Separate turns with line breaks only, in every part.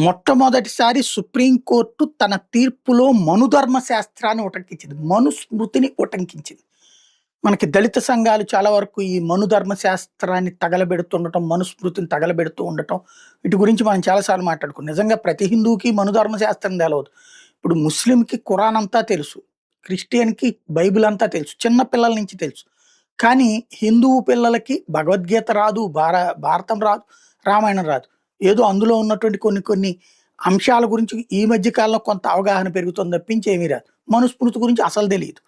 మొట్టమొదటిసారి సుప్రీంకోర్టు తన తీర్పులో మనుధర్మ శాస్త్రాన్ని ఉటంకించింది. మనుస్మృతిని ఉటంకించింది. మనకి దళిత సంఘాలు చాలా వరకు ఈ మనుధర్మ శాస్త్రాన్ని తగలబెడుతుండటం, మనుస్మృతిని తగలబెడుతూ ఉండటం, వీటి గురించి మనం చాలా సార్లు మాట్లాడుకున్నాం. నిజంగా ప్రతి హిందువుకి మనుధర్మ శాస్త్రం తెలవదు. ఇప్పుడు ముస్లింకి ఖురాన్ అంతా తెలుసు. క్రిస్టియన్‌కి బైబిల్ అంతా తెలుసు. చిన్న పిల్లల నుంచి తెలుసు. కానీ హిందువు పిల్లలకి భగవద్గీత రాదు, భారతం రాదు, రామాయణం రాదు. ఏదో అందులో ఉన్నటువంటి కొన్ని కొన్ని అంశాల గురించి ఈ మధ్య కాలంలో కొంత అవగాహన పెరుగుతుంది తప్పించి ఏమీ రాదు. మనుస్మృతి గురించి అసలు తెలీదు.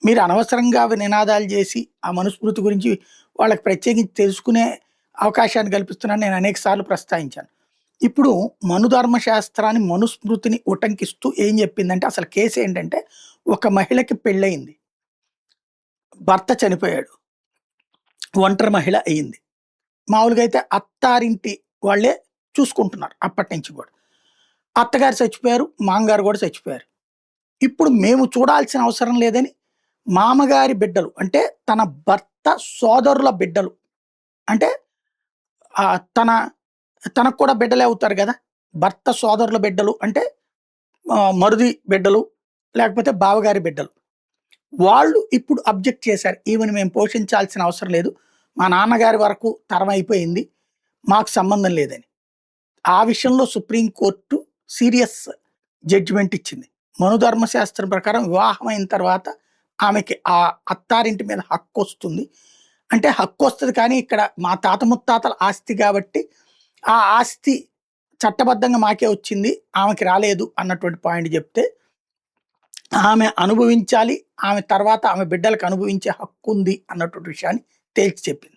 మీరు అనవసరంగా అవి నినాదాలు చేసి, ఆ మనుస్మృతి గురించి వాళ్ళకి ప్రత్యేకించి తెలుసుకునే అవకాశాన్ని కల్పిస్తున్నానని నేను అనేక సార్లు ప్రస్తావించాను. ఇప్పుడు మనుధర్మ శాస్త్రాన్ని, మనుస్మృతిని ఉటంకిస్తూ ఏం చెప్పిందంటే అసలు కేసు ఏంటంటే, ఒక మహిళకి పెళ్ళయింది. భర్త చనిపోయాడు. ఒంటరి మహిళ అయింది. మామూలుగా అయితే అత్తారింటి వాళ్ళే చూసుకుంటున్నారు అప్పటినుంచి కూడా. అత్తగారు చచ్చిపోయారు, మామగారు కూడా చచ్చిపోయారు. ఇప్పుడు మేము చూడాల్సిన అవసరం లేదని మామగారి బిడ్డలు, అంటే తన భర్త సోదరుల బిడ్డలు, అంటే తన తనకు కూడా బిడ్డలే అవుతారు గదా! భర్త సోదరుల బిడ్డలు అంటే మరుది బిడ్డలు, లేకపోతే బావగారి బిడ్డలు. వాళ్ళు ఇప్పుడు అబ్జెక్ట్ చేశారు. ఈమెను మేము పోషించాల్సిన అవసరం లేదు. మా నాన్నగారి వరకు తరం అయిపోయింది. మాకు సంబంధం లేదని. ఆ విషయంలో సుప్రీం కోర్టు సీరియస్ జడ్జిమెంట్ ఇచ్చింది. మనుధర్మ శాస్త్రం ప్రకారం వివాహం అయిన తర్వాత ఆమెకి ఆ అత్తారింటి మీద హక్కొస్తుంది. అంటే హక్కొస్తది, కానీ ఇక్కడ మా తాత ముత్తాతల ఆస్తి కాబట్టి ఆ ఆస్తి చట్టబద్ధంగా మాకే వచ్చింది, ఆమెకి రాలేదు అన్నటువంటి పాయింట్ చెప్తే, ఆమె అనుభవించాలి, ఆమె తర్వాత ఆమె బిడ్డలకు అనుభవించే హక్కుంది అన్నటువంటి విషయాన్ని తేల్చి చెప్పింది.